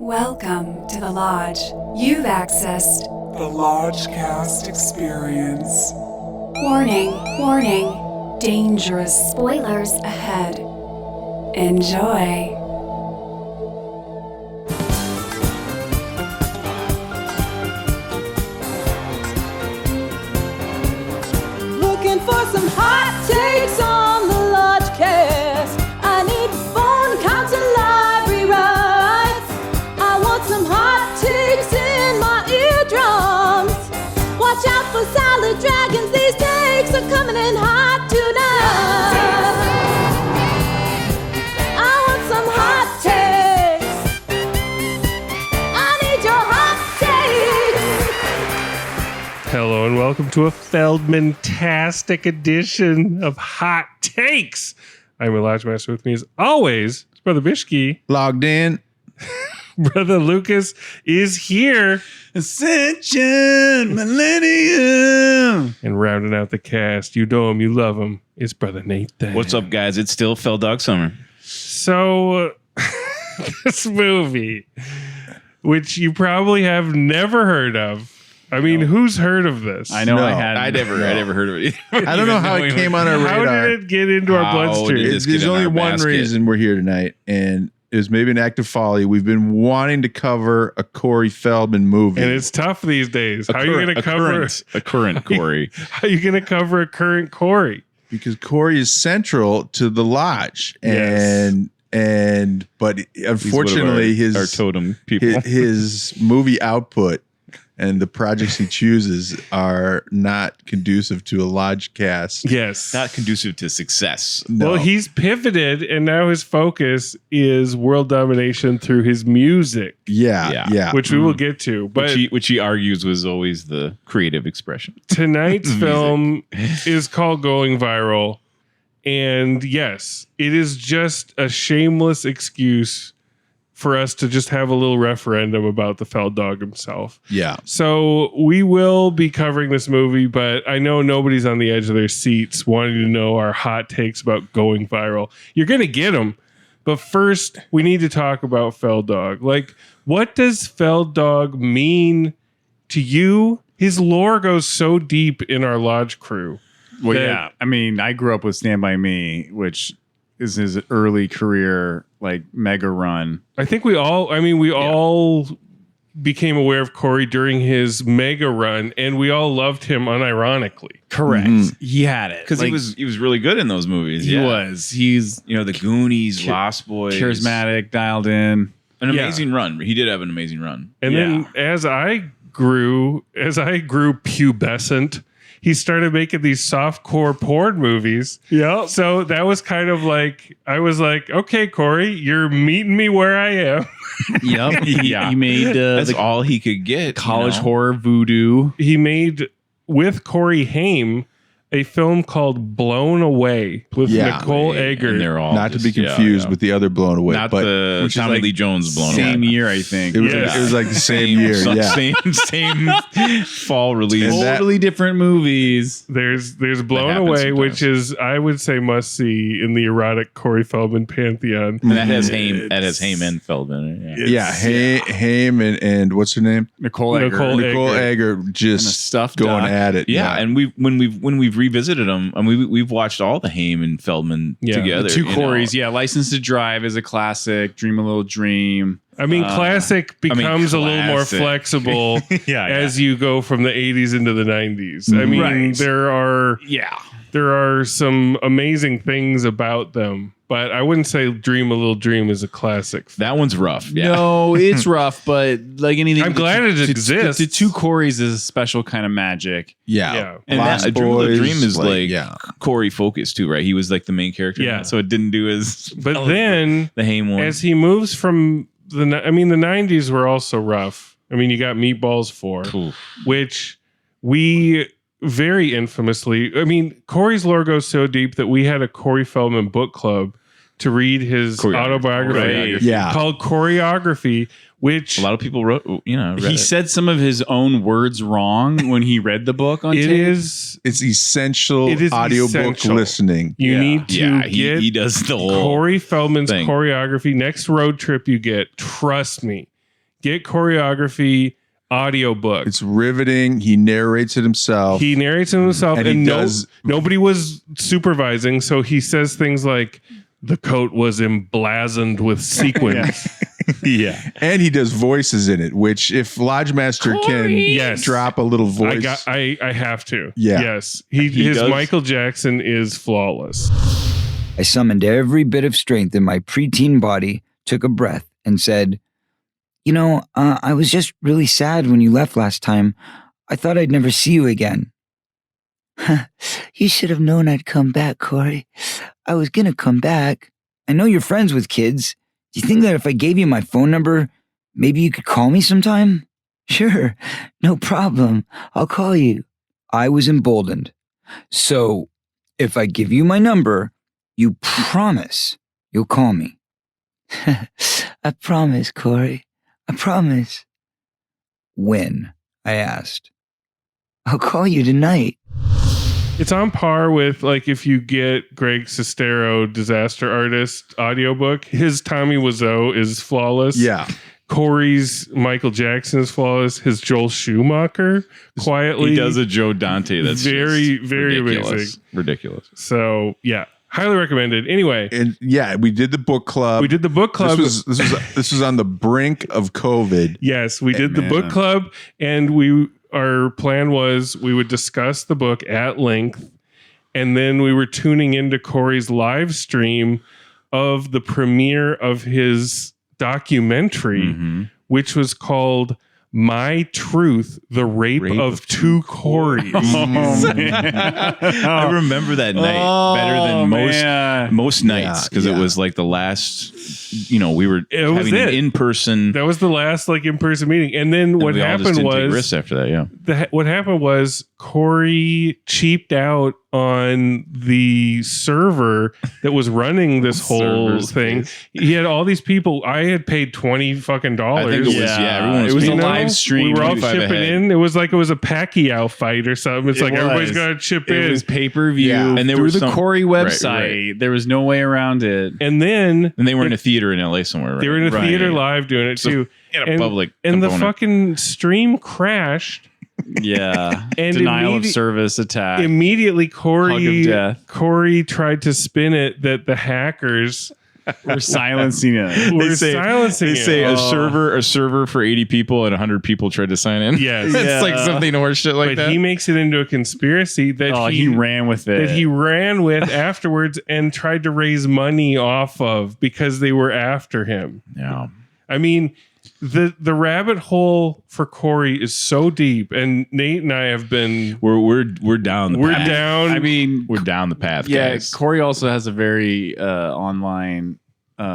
Welcome to the Lodge. You've accessed The Lodgecast Experience. Warning, warning, dangerous spoilers ahead. Enjoy. Looking for some hot takes on the Lodgecast. I need phone counts and library rights. I want some hot takes in my eardrums. Watch out for salad dragons. These takes are coming in hot tonight. I want some hot takes. I need your hot takes. Hello and welcome to a Feldman-tastic edition of Hot Takes. I'm your Lodge Master. With me as always, it's Brother Bishki. Logged in. Brother Lucas is here. Ascension Millennium. And rounding out the cast, you know him, you love him, it's Brother Nathan. What's up, guys? It's still Fell Dog Summer. So, this movie, which you probably have never heard of. I mean, who's heard of this? I know No, I never heard of it. I don't know how it came on our How radar. did it get into our How bloodstream? did it- There's get in only our one basket. reason we're here tonight, and it was maybe an act of folly. We've been wanting to cover a Corey Feldman movie. And it's tough these days. How are you going to cover a current Corey? How are you going to cover a current Corey? because Corey is central to the Lodge. Yes. But He's one of unfortunately our totem people. his movie output and the projects he chooses are not conducive to a Lodge cast. Yes. Not conducive to success. No. Well, he's pivoted, and now his focus is world domination through his music, yeah. which we will get to. But which he argues was always the creative expression. tonight's Music. film is called Going Viral. And yes, it is just a shameless excuse for us to just have a little referendum about the Feld Dog himself. Yeah. So we will be covering this movie, but I know nobody's on the edge of their seats wanting to know our hot takes about Going Viral. You're going to get them. But first, we need to talk about Feld Dog. Like, what does Feld Dog mean to you? His lore goes so deep in our Lodge crew. Well, that- yeah. I mean, I grew up with Stand By Me, which is his early career, like mega run. I think we all became aware of Corey during his mega run, and we all loved him unironically. Correct. Mhm. He had it Because Like, he was really good in those movies. He yeah. was. He's You know, the Goonies, Lost Boys. charismatic, dialed in. An Yeah. amazing run. He did have an amazing run. And then as I grew pubescent, he started making these softcore porn movies. Yeah. So that was kind of like, I was like, okay, Corey, you're meeting me where I am. Yep. Yeah. He made That's the all he could get. college you know? horror voodoo. He made, with Corey Haim, a film called Blown Away with Yeah. Nicole And Eggert. they're all Not to be just- yeah, confused yeah. with the other Blown Away, Not but the which is Tommy like Lee Jones blown Same away. year, I think. it was, Yeah. it was like the same year. Yeah. Same fall release. And that- Totally different movies. There's Blown happens Away, sometimes. which is, I would say, must see in the erotic Corey Feldman pantheon. And that has Haim and Feldman. Yeah. Yeah, Haim and what's her name? Nicole Eggert. Eggert. Nicole Eggert And a just stuffed going duck. at it. Yeah, and when we've revisited them, and we've watched all the Haim and Feldman Yeah. together. Two you know. Corys, yeah. License to Drive is a classic. Dream a Little Dream. I mean, classic becomes a little more classic. flexible Yeah, as you go from the 80s into the 90s. I mean, Right. there are some amazing things about them, but I wouldn't say Dream a Little Dream is a classic. That one's rough. Yeah. No, it's rough, but like anything, I'm glad it the exists. The two Corys is a special kind of magic. Yeah. Yeah. And Lost that, Dream of the Boys, Dream is like yeah. Corey focused too, right? He was like the main character. in Yeah. that, so it didn't do as But well as then, the Haim one. as he moves from the 90s were also rough. I mean, you got Meatballs 4, Oof. which we very infamously, I mean, Corey's lore goes so deep that we had a Corey Feldman book club to read his autobiography Yeah. called Choreography, which A lot of people wrote, read He it. said some of his own words wrong when he read the book on it tape. is, It's essential It is audiobook essential. listening. you Yeah. need to Yeah, get he does the whole Corey Feldman's thing. choreography. Next road trip you get, trust me, get choreography audiobook. It's riveting. He narrates it himself. He narrates it himself, And and, he nobody was supervising. So he says things like, "The coat was emblazoned with sequins." Yeah. And he does voices in it, which if Lodge Master can Yes. drop a little voice. I have to. Yeah. Yes. His does. Michael Jackson is flawless. I summoned every bit of strength in my preteen body, took a breath, and said, I was just really sad when you left last time. I thought I'd never see you again. You should have known I'd come back, Corey. I was gonna come back. I know you're friends with kids. Do you think that if I gave you my phone number, maybe you could call me sometime? Sure, no problem. I'll call you. I was emboldened. So, if I give you my number, you promise you'll call me. I promise, Corey. I promise. When? I asked. I'll call you tonight. It's on par with, like, if you get Greg Sestero, Disaster Artist audiobook, his Tommy Wiseau is flawless. Yeah. Corey's Michael Jackson is flawless. His Joel Schumacher quietly. He does a Joe Dante that's very, just very ridiculous. amazing. Ridiculous. So, yeah, highly recommended. Anyway, And yeah, we did the book club. we did the book club. This was on the brink of COVID. Yes, we did the book club, and our plan was we would discuss the book at length, and then we were tuning into Corey's live stream of the premiere of his documentary, which was called My Truth, The Rape of Two Corys. I remember that night better than most nights because it was like the last. We were having an in-person. That was the last in-person meeting, and then what happened was risks after that. Yeah, what happened was Corey cheaped out on the server that was running this whole thing. He had all these people. I had paid $20 fucking. I think it was everyone was it was a paying live stream. We were all 25 chipping ahead. in. It was like it was a Pacquiao fight or something. It's like everybody's got to chip in. It was pay-per-view. Yeah. And there through were the some- Corey Right, website. right. There was no way around it. And then And they were in a theater in LA somewhere. Right? they were in a Right. theater live doing it too. in a public and the component. fucking stream crashed. Yeah. And Denial of immedi- service attack. Immediately, Hug of death. Corey tried to spin it that the hackers We're silencing it. were silencing They it. say a server for 80 people and 100 people tried to sign in. Yes. It's like something or shit like but that. he makes it into a conspiracy that he ran with it. that he ran with afterwards and tried to raise money off of because they were after him. yeah. I mean, the rabbit hole for Corey is so deep, and Nate and I have been We're down the path. down. I mean, We're down the path, yeah, guys. Corey also has a very online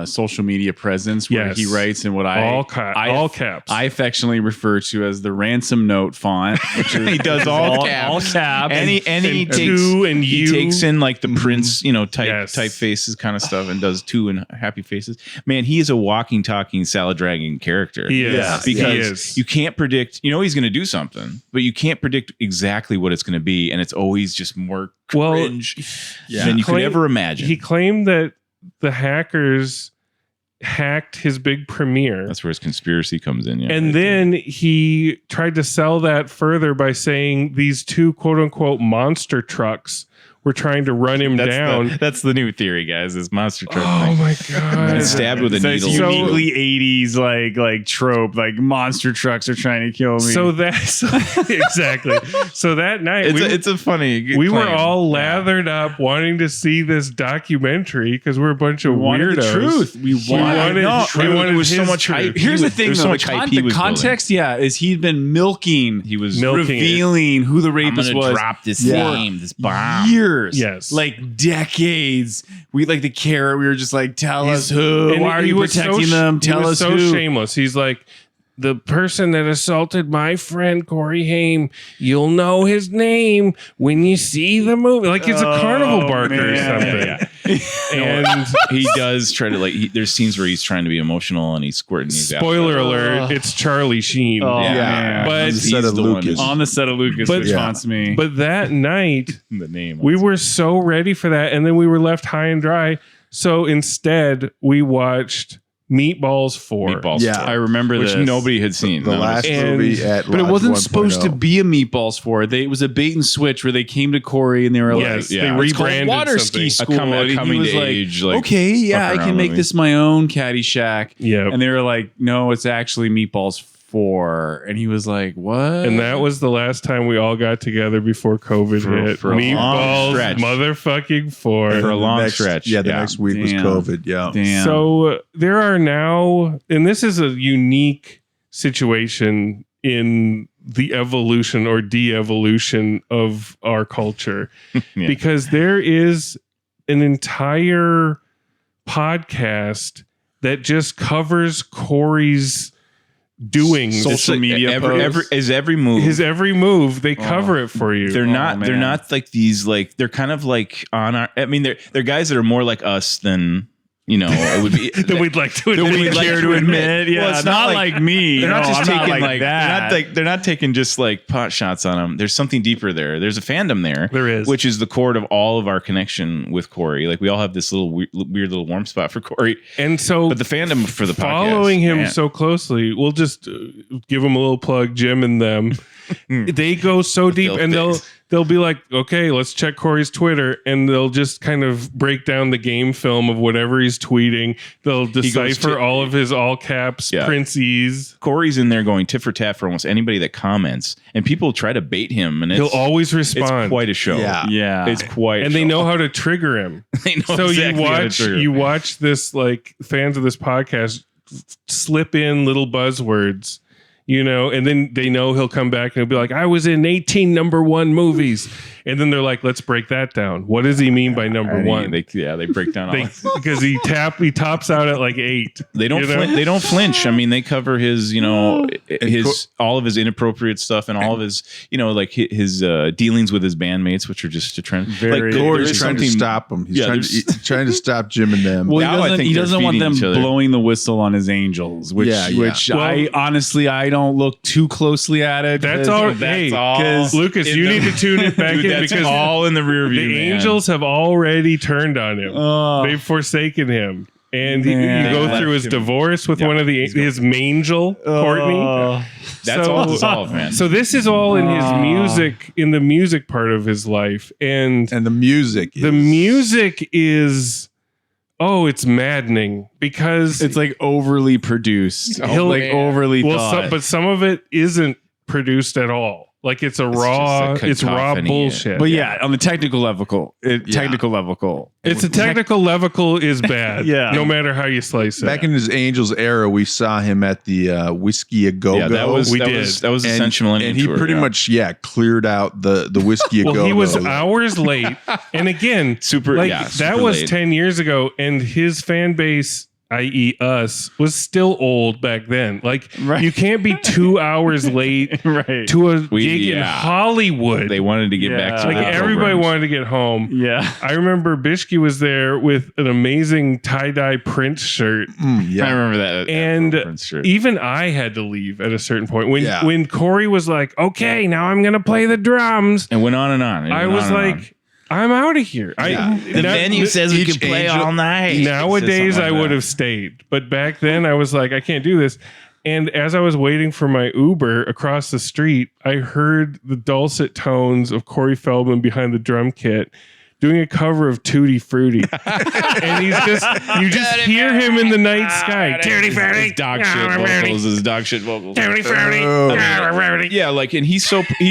social media presence where Yes. he writes in what all caps. I affectionately refer to as the ransom note font. Which is, He does all caps. All caps. And he takes two and he you. takes in like the Prince, type Yes. type faces kind of stuff and does two and happy faces. Man, he is a walking, talking, salad dragging character. He is. Yeah. Because He is. you can't predict, he's going to do something, but you can't predict exactly what it's going to be, and it's always just more cringe than you could ever imagine. He claimed that the hackers hacked his big premiere. That's where his conspiracy comes in. Yeah, And then he tried to sell that further by saying these two quote unquote monster trucks were trying to run him down. That's the new theory, guys. Is monster truck. Oh my God. And stabbed with a It's needle. uniquely 80s like trope, like monster trucks are trying to kill me. So that's exactly. So that night It's a funny. we were claim. all lathered up wanting to see this documentary because we're a bunch of wanted weirdos. the truth. We wanted wanted truth. we wanted It was so his much truth. hype. Here's the thing, There's though. so The, much hype he the was context, is he'd been milking. He was Milking it. revealing who the I'm rapist gonna was. drop this Yeah. name, this bomb. Years, Yes. like decades. We like the carrot. We were just like, tell us who. And Why are he you was so protecting sh- them? Tell he was us so who. shameless. He's like, the person that assaulted my friend Corey Haim, you'll know his name when you see the movie. Like it's a carnival barker or something. And He does try to there's scenes where he's trying to be emotional and he's squirting. These spoiler alert, it's Charlie Sheen. Oh, Yeah. man. But- On the set of the one Lucas. On the set of Lucas, But- which haunts me. But that night, the name. we were so ready for that, and then we were left high and dry. So instead, we watched Meatballs 4. Meatballs. Yeah. 4, I remember which this. nobody had seen. The That was- last movie at But it Lodge wasn't 1.0. supposed to be a Meatballs 4. It was a bait and switch where they came to Corey and they were Yes, like, they yeah. it's called rebranded water something. ski school. A And he coming was to like, age, like, okay, yeah, fuck I can around make movie. this my own Caddyshack. Yep. And they were like, no, it's actually Meatballs 4. And he was like, what? And that was the last time we all got together before COVID hit. for a long Meatballs stretch. motherfucking 4. For a long next, stretch. Yeah, the Yeah. next week was Damn. COVID. Yeah. Damn. So there are now, and this is a unique situation in the evolution or de-evolution of our culture, Yeah. because there is an entire podcast that just covers Corey's doings. Social It's media every move. His every move, they cover it for you. They're not. They're man. not like these. Like they're kind of like on our. I mean, they're guys that are more like us than it would be. that we'd like to admit. we'd like to admit. Yeah, Well, it's not not like me. They're not No, just I'm not taking like that. They're not taking just like pot shots on them. There's something deeper there. There's a fandom there. There is. which is the core of all of our connection with Corey. Like we all have this little weird little warm spot for Corey. And so But the fandom for the following podcast, him man. so closely, we'll just give him a little plug, Jim and them. They go so deep, and they'll be like, okay, let's check Corey's Twitter, and they'll just kind of break down the game film of whatever he's tweeting. They'll decipher all of his all caps Princeys. Corey's in there going tit for tat for almost anybody that comments, and people try to bait him, and He'll always respond. It's quite a show. Yeah. It's quite, and they know how to trigger him. They know So exactly how to trigger him. you watch this, like fans of this podcast slip in little buzzwords, and then they know he'll come back and he'll be like, I was in 18 number 1 movies. And then they're like, let's break that down. What does he mean by number 1? They break down all. Because he tops out at like 8. They don't. They don't flinch. I mean, they cover his, all of his inappropriate stuff and all of his, like his dealings with his bandmates, which are just a trend. Very- like Corey's trying to stop him. He's trying to stop Jim and them. Well, Now I think he they're doesn't want feeding them each other. blowing the whistle on his angels, which Well, I honestly I don't look too closely at it. That's 'cause all. that's Hey, all Lucas, you need to tune it back in That's because all in the rear view. the Angels have already turned on him. They've forsaken him. And you Man. go They through his left him. divorce with one of his mangel, Courtney. That's So- all dissolved, man. So this is all in his music, in the music part of his life. And And the music. the music is, it's maddening because it's like overly produced, He'll- like overly well, thought. but some of it isn't produced at all. Like it's raw cacophony. bullshit. But yeah, on the technical level, technical level, It's a technical level is bad. Yeah. No matter how you slice it. Back in his Angels era, we saw him at the Whiskey A Go yeah, Go. that was We that did. was Essential Millennium and he Tour, pretty yeah. much cleared out the Whiskey A Go Go. well, he was hours late. And again, Super that was late. 10 years ago. And his fan base, i.e. us, was still old back then. Like Right. you can't be 2 hours late right? to a gig in yeah. Hollywood. They wanted to get back to like their everybody programs. wanted to get home. Yeah, I remember Bishke was there with an amazing tie-dye Prince shirt. I yeah. remember that. And Prince shirt. even I had to leave at a certain point. Yeah. When Corey was like, okay, now I'm going to play the drums. and went on and on. It I went was on and on. like, I'm out of here. the venue says we each can play angel- all night. Nowadays, I would have stayed. But back then, I was like, I can't do this. And as I was waiting for my Uber across the street, I heard the dulcet tones of Corey Feldman behind the drum kit doing a cover of Tutti Frutti. And you just hear him in the night sky. Tutti Frutti. His dog shit vocals. His dog shit vocals. Tutti Frutti. Yeah, like, and he's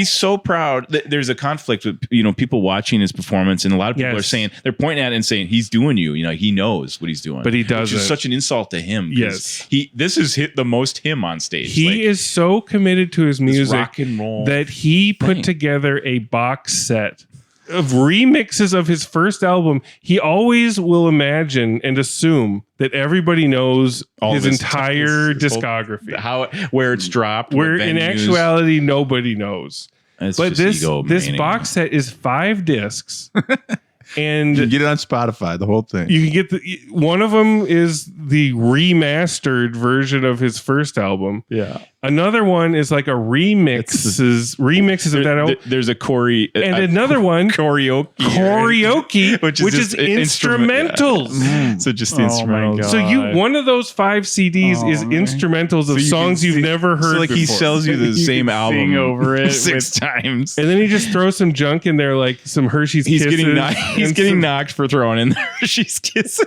so proud. There's a conflict with people watching his performance, and a lot of people Yes. are saying they're pointing at it and saying he's doing you. He knows what he's doing, But he Which doesn't. is such an insult to him. 'cause this is the most him on stage. He is so committed to his music rock and roll that he put thing. together a box set of remixes of his first album. He always will imagine and assume that everybody knows All his of his entire his whole- discography. where it's dropped. what Where in venues. actuality nobody knows. It's But just this egomaniac. box set is 5 discs. And You can get it on Spotify, the whole thing. you can get one of them is the remastered version of his first album. yeah. Another one is like a remixes of that. There's a Corey And another one, karaoke, which is instrumentals. So just the Oh my instrumentals. God. So one of those 5 CDs is instrumentals of you songs can you've never heard So like he before. sells you the You same can album sing over it 6 times. And then he just throws some junk in there, like some Hershey's He's Kisses. he's getting knocked for throwing in Hershey's Kisses.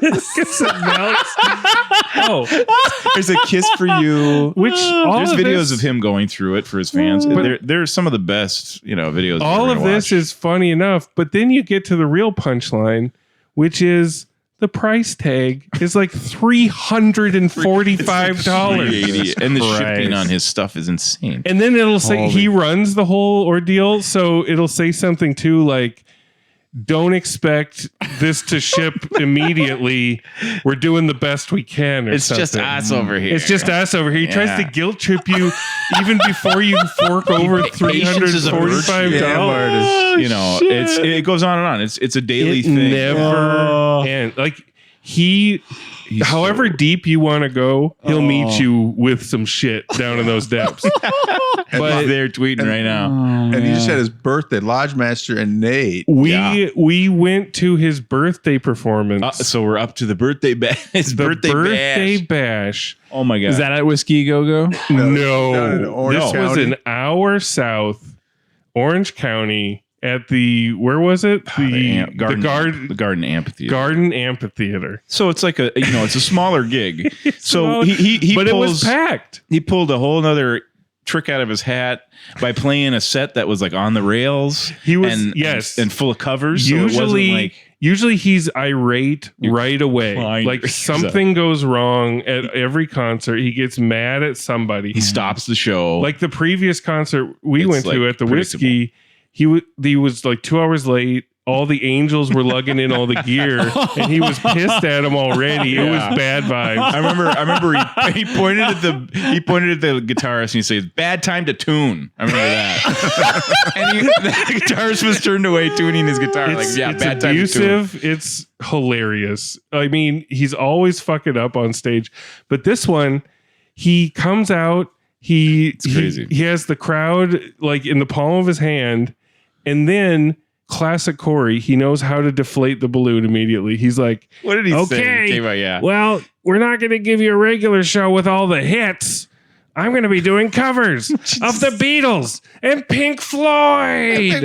There's a kiss for you. Which There's videos of him going through it for his fans. But- They're some of the best, videos. all of this is funny enough, but then you get to the real punchline, which is the price tag is like $345. $380, and the shipping Christ. on his stuff is insane. And then it'll say he runs the whole ordeal. So it'll say something too like, don't expect this to ship immediately. We're doing the best we can. Or It's just something. us over here. It's just us over here. He tries to Yeah. guilt trip you even before you fork over Patience is a virtue. $345. It goes on and on. It's a daily It thing. never ends. Like however deep you want to go, he'll meet you with some shit down in those depths. But they're tweeting right now. And he just had his birthday, Lodge Master and Nate. We went to his birthday performance. So we're up to the birthday bash. His the birthday bash. Oh my god! Is that at Whiskey Go Go? No, Orange This was County. an hour south, Orange County, at the where was it? The Garden Amphitheater. Garden Amphitheater. So it's like it's a smaller gig. So he but pulls, it was packed. He pulled a whole nother trick out of his hat by playing a set that was like on the rails. He was and full of covers. So it wasn't like Usually he's irate right away. crying Like your eyes something goes wrong at every concert. He gets mad at somebody. he stops the show. Like the previous concert we It's went to like at the Whiskey, he was like 2 hours late. All the angels were lugging in all the gear, and he was pissed at him already. It was bad vibes. I remember he pointed at the guitarist and he said, "Bad time to tune." I remember that. And the guitarist was turned away tuning his guitar. It's bad time to tune. abusive. It's hilarious. I mean, he's always fucking up on stage, but this one, he comes out. It's crazy. He has the crowd like in the palm of his hand, and then. Classic Corey, he knows how to deflate the balloon immediately. He's like, What did he say? okay, Came out, yeah. well, we're not going to give you a regular show with all the hits. I'm going to be doing covers of the Beatles and Pink Floyd.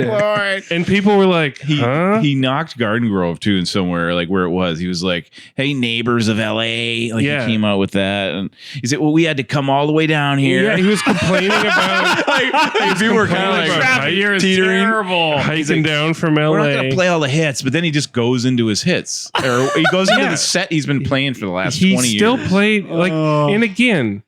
And people were like, huh? He knocked Garden Grove too, in somewhere like where it was. He was like, "Hey, neighbors of LA," like he came out with that, and he said, "Well, we had to come all the way down here." Yeah, he was complaining about like people were kind of like teetering, hiking down from LA. We're not going to play all the hits, but then he just goes into his hits, or he goes into the set he's been playing for the last 20 years. He still played like, and again.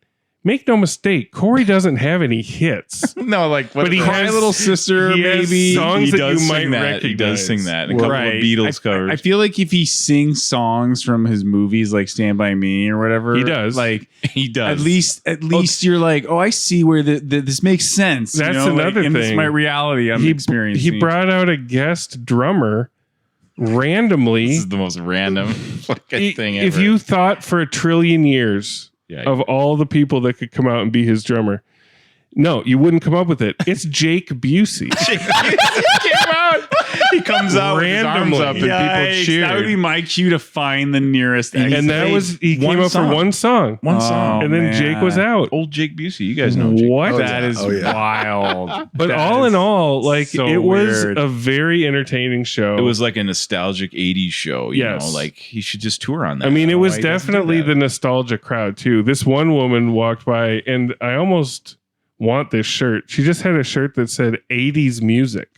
Make no mistake, Corey doesn't have any hits. No, like, but he has Little Sister, he has maybe songs he that you might sing that. recognize. He does sing that. And a couple of Beatles covers. I feel like if he sings songs from his movies, like Stand By Me or whatever, He does. Like he does. At least you're like, oh, I see where this makes sense. That's you know? another and this is thing. my reality. I'm experiencing. He brought out a guest drummer randomly. This is the most random fucking thing ever. If you thought for a trillion years Yeah, of all the people that could come out and be his drummer, no, you wouldn't come up with it. It's Jake Busey. he comes out with his arms Randomly. up and people cheer. That would be my cue to find the nearest. And that was, he One came up song. for one song. One song. And then Jake was out. Old Jake Busey. You guys know Jake. What? That is wild. But That all is in all, like so it was weird. a very entertaining show. It was like a nostalgic 80s show. You Yes. know, like he should just tour on that. I mean, it was Why he doesn't do definitely that? the nostalgia crowd too. This one woman walked by, and I almost want this shirt. She just had a shirt that said 80s music.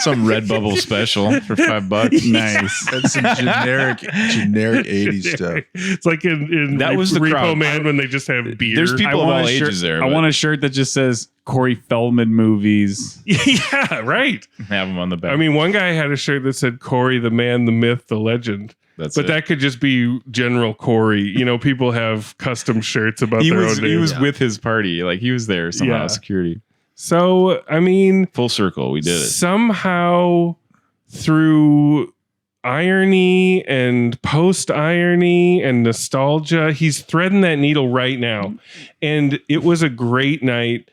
some Redbubble special for $5. Nice. That's some generic 80s stuff. It's like in That was the Repo crowd. Man when they just have beer. There's people of all ages there. I but want a shirt that just says Corey Feldman movies. Yeah, right. have them on the back. I mean, one guy had a shirt that said Corey, the man, the myth, the legend. That's But it. that could just be General Corey. You know, people have custom shirts about he their was own he names. was with his party. Like he was there somehow. Yeah. Security. So, I mean, Full circle. We did it. somehow through irony and post-irony and nostalgia. He's threading that needle right now. And it was a great night.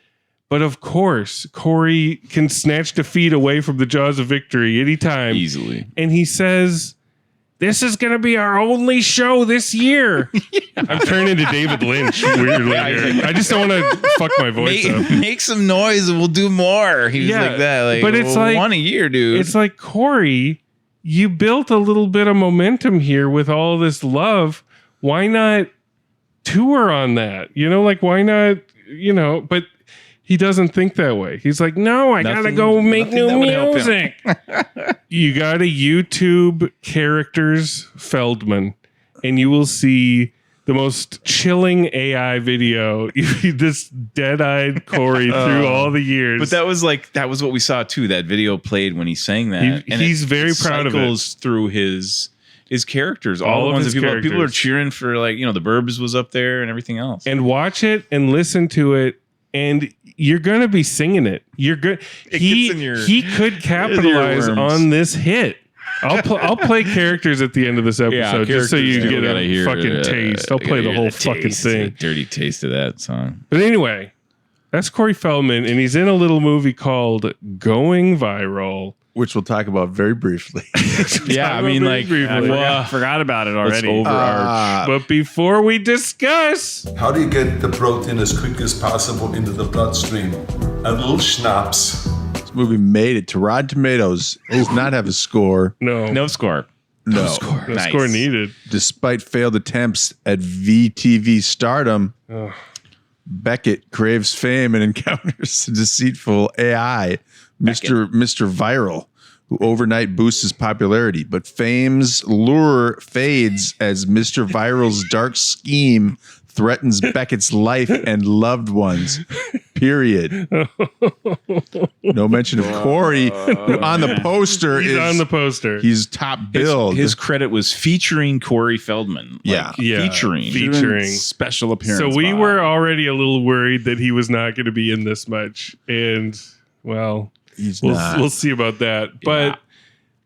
But of course, Corey can snatch defeat away from the jaws of victory anytime. Easily. And he says, this is going to be our only show this year. I'm turning into David Lynch weirdly here. I just don't want to fuck my voice up. Make some noise and we'll do more. He was like that. Like, but it's like one a year, dude. It's like, Corey, you built a little bit of momentum here with all this love. Why not tour on that? You know, like, why not, you know, but he doesn't think that way. He's like, no, I gotta go make new music. You gotta YouTube characters Feldman, and you will see the most chilling AI video. This dead-eyed Corey through all the years. But that was what we saw too. That video played when he sang that. He's very proud of it. Cycles through his characters. All the ones that people are cheering for, like, you know, the Burbs was up there and everything else. And watch it and listen to it. And you're going to be singing it. You're good. He could capitalize on this hit. I'll play characters at the end of this episode just so you get a fucking taste. I'll play the whole fucking thing. A dirty taste of that song. But anyway, that's Corey Feldman, and he's in a little movie called Going Viral, which we'll talk about very briefly. Yeah, I mean, like, forgot about it already. But before we discuss, how do you get the protein as quick as possible into the bloodstream? A little schnapps. This movie made it to Rotten Tomatoes. Does not have a score. No score. No score needed. Despite failed attempts at VTV stardom, Beckett craves fame and encounters a deceitful AI, Mr. Viral, who overnight boosts his popularity. But fame's lure fades as Mr. Viral's dark scheme threatens Beckett's life and loved ones. Period. No mention of Corey, who on the poster he's on the poster. He's top billed. His credit was featuring Corey Feldman. Featuring special appearance. So we were already a little worried that he was not going to be in this much, and well, we'll see about that. But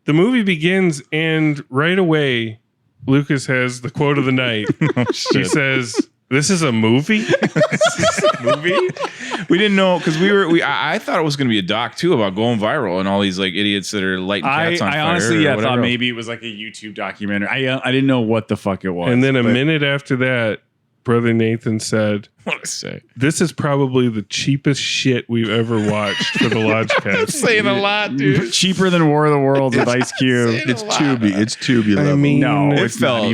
the movie begins, and right away, Lucas has the quote of the night. He says, "This is a movie." We didn't know because I thought it was going to be a doc too about going viral and all these like idiots that are lighting cats on fire. I honestly thought maybe it was like a YouTube documentary. I didn't know what the fuck it was. And then a minute after that, Brother Nathan said, "What I say? This is probably the cheapest shit we've ever watched for the Lodgecast." Saying a lot, dude. Cheaper than War of the Worlds with Ice Cube. It's Tubi. It's Tubi level. I mean, no, it felt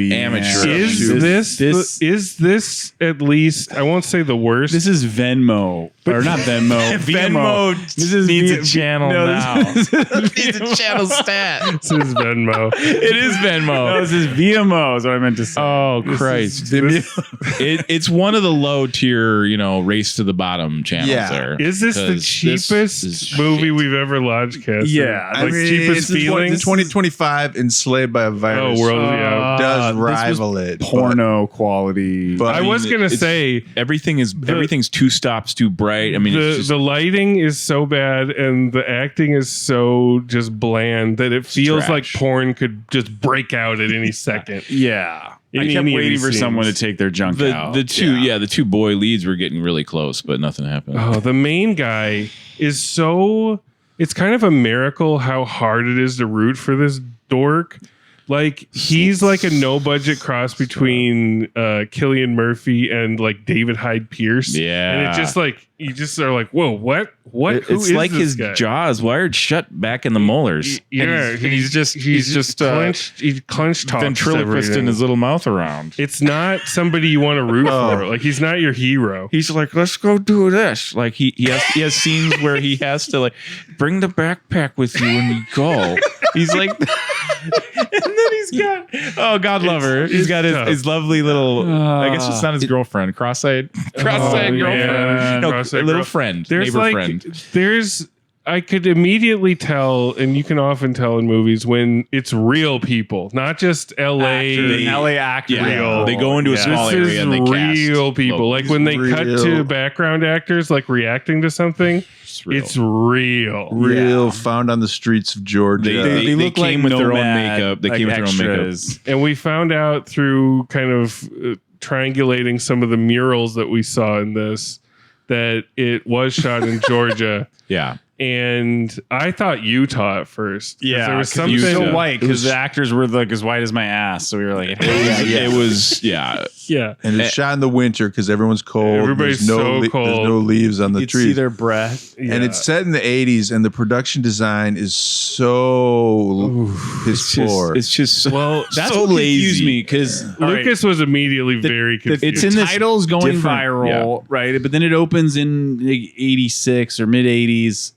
amateur. Is this at least? I won't say the worst. This is Venmo, or not Venmo. Venmo needs a channel now. Needs a channel stat. This is Venmo. It is Venmo. No, this is VMO. Is what I meant to say. Oh Christ! It's one of the low tier, race to the bottom channels. There is this the cheapest movie we've ever Lodgecast? Yeah, like cheapest feelings. 2025 Enslaved by a Virus. Oh, world does rival it. Porno quality. But I was gonna say everything's two stops too bright. I mean, the lighting is so bad and the acting is so just bland that it feels like porn could just break out at any second. Yeah. I kept waiting for someone to take their junk out. The two boy leads were getting really close, but nothing happened. Oh, the main guy is it's kind of a miracle how hard it is to root for this dork. Like, he's like a no budget cross between Cillian Murphy and like David Hyde Pierce. Yeah. And it just like, you just are like, whoa, what? It's like his jaws wired shut back in the molars. Yeah. He's just clenched ventriloquisting his little mouth around. It's not somebody you want to root for. Like, he's not your hero. He's like, let's go do this. Like he has scenes where he has to like bring the backpack with you when you go. He's like, and then he's got God love her. He's got his lovely little. I guess it's not his girlfriend. Cross-eyed girlfriend. Yeah. No, little friend. There's neighbor friend. I could immediately tell, and you can often tell in movies when it's real people, not just LA. LA actors. Yeah. They go into a small area and they cast real people. Like when they cut to background actors, like reacting to something, it's real. It's real. Real, found on the streets of Georgia. They look came like with their own nomad, makeup. They like came with their own makeup. extras. And we found out through kind of triangulating some of the murals that we saw in this that it was shot in Georgia. Yeah. And I thought Utah at first. 'Cause Yeah, there was 'cause something he was so white It because was- the actors were like as white as my ass. So we were like, It was, yeah. Yeah. and it's shot in the winter because everyone's cold. Everybody's There's so cold. There's no leaves on the you trees. see their breath. And it's set in the 80s, and the production design is so piss poor. It's just so, Well, That's so what confused lazy. me because Lucas was immediately very confused. it's in the this title's going different- viral, right? But then it opens in like 86 or mid 80s,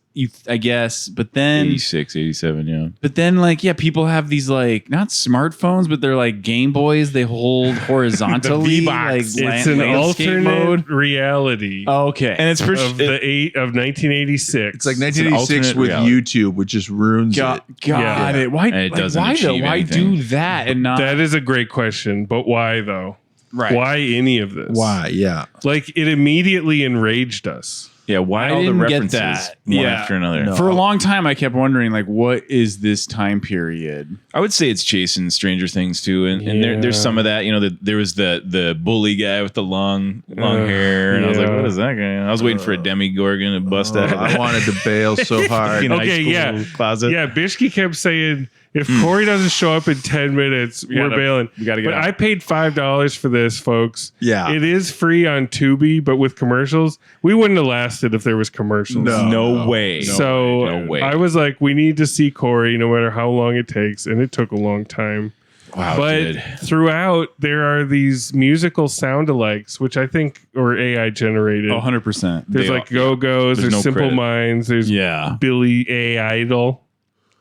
I guess. But then 86, 87, yeah. But then, like, yeah, people have these like not smartphones, but they're like Game Boys. They hold horizontally, V-Box. like it's an landscape alternate mode. reality Oh, okay, And it's of the 1986. It's like an 1986 alternate with reality. YouTube, which just ruins got it. got Yeah. it. Why? And it like, doesn't why though? achieve Why anything. do that and not? That is a great question, but why though? right. Why any of this? Why? Yeah. Like it immediately enraged us. Yeah, why I all the didn't get references that. one Yeah. after another? No. For a long time, I kept wondering, like, what is this time period? I would say it's chasing Stranger Things too, and Yeah. there's some of that. You know, there was the bully guy with the long hair, and I was like, yeah. what is that guy? I was waiting for a Demigorgon to bust out. I wanted to bail so hard. In high Okay, school yeah. closet. Yeah, Bishke kept saying if Corey doesn't show up in 10 minutes, we're gotta- bailing. we gotta get But out. I paid $5 for this, folks. Yeah. It is free on Tubi, but with commercials, we wouldn't have lasted if there was commercials. No way. So No way. I was like, we need to see Corey no matter how long it takes. And it took a long time. Wow, But dude. throughout, there are these musical sound-alikes, which I think are AI generated. 100%. There's They like are, yeah. Go-Go's, There's there's no Simple credit. Minds, there's Yeah. Billy A. Idol.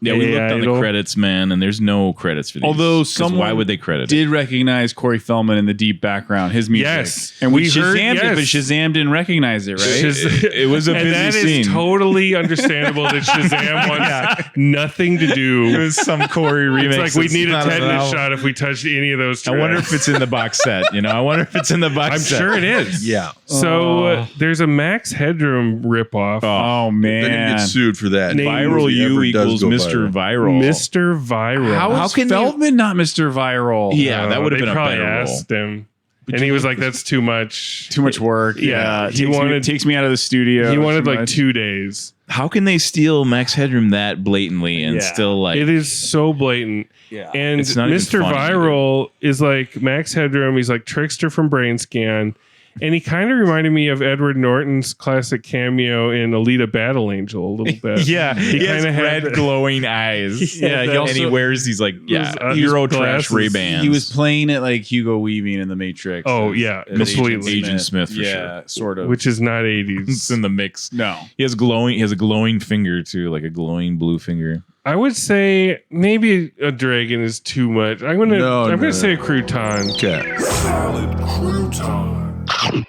Yeah, we AI looked on the Idol. credits, man, and there's no credits for these. Although 'Cause someone why would they credit it? did recognize Corey Feldman in the deep background, his music. Yes. And we We heard- Shazammed it, but yes. Shazam didn't recognize it, right? It was a And busy that scene. is totally understandable that Shazam wants nothing to do. It was some Corey remix. It's like we It's need a not an tetanus album. shot if we touch any of those I tracks. wonder if it's in the box set. You know, I wonder if it's in the box I'm set. sure it is. Yeah. So there's a Max Headroom ripoff. Oh They're going to man. get sued for that. Name- Viral If it U ever does equals go Mr. Viral. Mr. Viral. How can is you- Feldman not Mr. Viral? Yeah, that would have they been a probably better role. asked him. And he was like, that's too much. Too much work. Yeah, He takes me out of the studio. He wanted too like much. 2 days. How can they steal Max Headroom that blatantly and Yeah. still like? It is so blatant. Yeah. And It's not even Mr. funny Viral is like Max Headroom. He's like Trickster from Brain Scan. And he kind of reminded me of Edward Norton's classic cameo in Alita Battle Angel a little bit. Yeah, he has kinda had red that- glowing eyes. Yeah, he and he also- wears these like Those, Euro his trash glasses. Ray Bans. He was playing it like Hugo Weaving in The Matrix. Oh, yeah, completely. Agent Smith for yeah, sort of. Which is not It's 80s. in the mix. no. He has a glowing finger too, like a glowing blue finger. I would say maybe a dragon is too much. I'm gonna say a crouton. Okay. Salad crouton.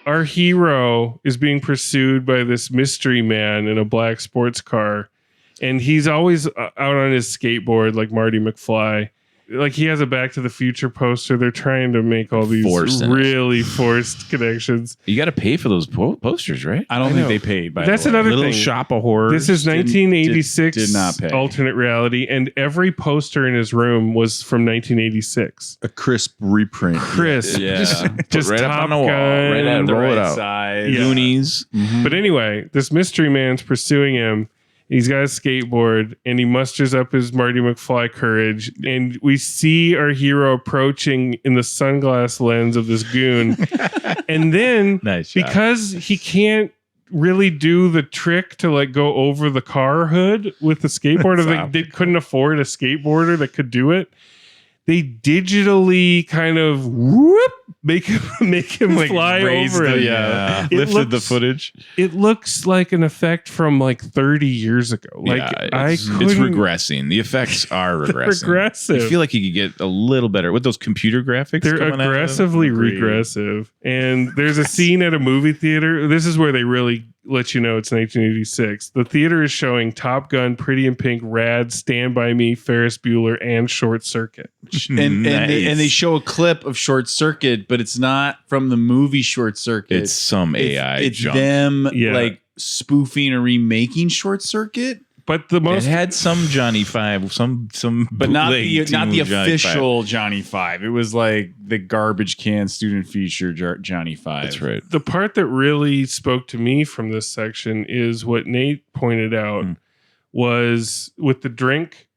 Our hero is being pursued by this mystery man in a black sports car, and he's always out on his skateboard like Marty McFly. Like he has a Back to the Future poster. They're trying to make all these Forced in it. really forced connections. You got to pay for those posters, right? I don't think they paid. By That's the way. another Little thing. shop of horrors. This is 1986 did not pay. alternate reality, and every poster in his room was from 1986. A crisp reprint. Crisp, Yeah. just right Top up on the wall, Gun. right at the roll it right out. side. Yeah. Goonies. But anyway, this mystery man's pursuing him. He's got a skateboard and he musters up his Marty McFly courage. And we see our hero approaching in the sunglass lens of this goon. And then, Nice shot. because he can't really do the trick to like go over the car hood with the skateboard, or they couldn't afford a skateboarder that could do it. They digitally kind of whoop make him Like fly raised over the- it. yeah. It Lifted the looks- footage. It looks like an effect from like 30 years ago. Like it's regressing. The effects are regressing. regressive. I feel like you could get a little better with those computer graphics. They're coming out of them. aggressively Agreed. regressive. And there's a scene at a movie theater. This is where they really let you know it's 1986. The theater is showing Top Gun, Pretty in Pink, Rad, Stand By Me, Ferris Bueller, and Short Circuit. And they Nice. show a clip of Short Circuit, but it's not from the movie Short Circuit. It's some AI It's junk. them Yeah. like spoofing or remaking Short Circuit. But the It most had some Johnny Five, some But not bootleg the Johnny official Five. Johnny Five. It was like the garbage can student feature Johnny Five. That's right. the part that really spoke to me from this section is what Nate pointed out was with the drink.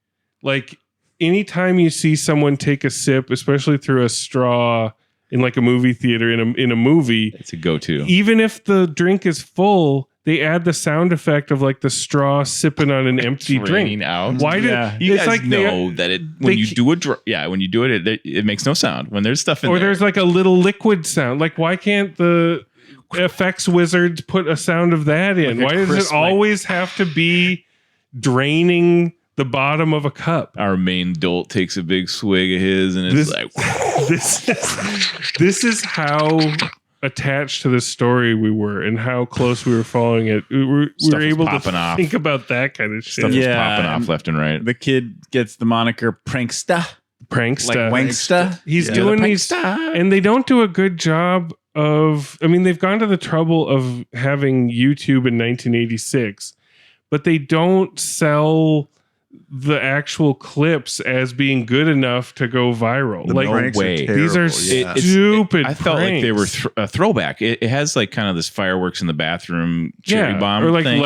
Like anytime you see someone take a sip, especially through a straw in like a movie theater in a movie, It's a go-to. even if the drink is full, they add the sound effect of like the straw sipping on an empty Raining drink. out. Why did You it's guys like they- know that when you do when you do it makes no sound. When there's stuff in or there. there's like a little liquid sound. Like why can't the effects wizards put a sound of that in? Like Why does it crisp, like- always have to be draining the bottom of a cup? Our main dolt takes a big swig of his, and it's This- like this is how attached to the story we were and how close we were following it. We were Stuff was able to popping off. think about that kind of shit. stuff was Yeah. popping off left and right. The kid gets the moniker prankster, Prankster. like wankster. He's Yeah. doing The these, prankster. and they don't do a good job of. I mean, they've gone to the trouble of having YouTube in 1986, but they don't sell the actual clips as being good enough to go viral. The Like pranks are way. these are terrible, yeah. stupid. I felt like they were pranks. a throwback. It has like kind of this fireworks in the bathroom cherry bomb or like thing.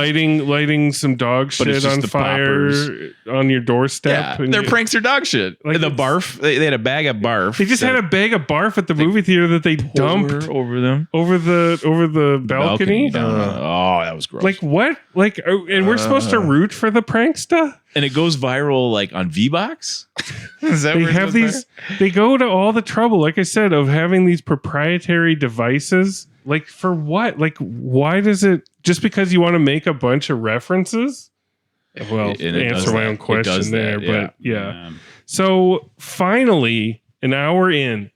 lighting some dog But it's shit just on the fire poppers. on your doorstep. Yeah, and their you- pranks are dog shit. Like the it's- barf, they had a bag of barf. They just had a bag of barf at the movie theater that they dumped over them. over the balcony. Oh, that was gross. Like what? Like, and we're supposed to root for the prankster? and it goes viral like on V-Box. Is that They where it have goes these. They go to all the trouble, like I said, of having these proprietary devices. Like for what? Like why does it? Just because you want to make a bunch of references? Well, And it does answer my that. own It question does that, there, yeah. but yeah. So finally, an hour in.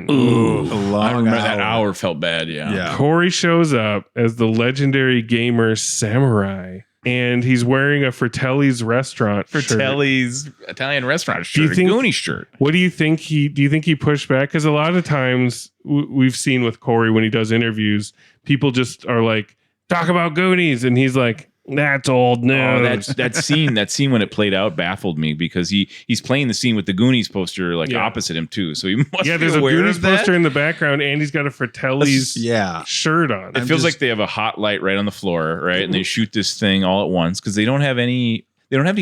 A I long remember that hour felt bad. Yeah. Corey shows up as the legendary gamer samurai, and he's wearing a Fratelli's restaurant shirt. Fratelli's Italian restaurant Do you shirt, think- Goonie shirt. What do you think he pushed back? Because a lot of times we've seen with Corey when he does interviews, people just are like, talk about Goonies, and he's like, that's old news. Oh, that scene when it played out baffled me because he's playing the scene with the Goonies poster like Yeah. opposite him too. So he must yeah, be there's a aware Goonies of that. poster in the background, and he's got a Fratelli's Yeah. shirt on. It feels like they have a hot light right on the floor, right? And they shoot this thing all at once because they don't have any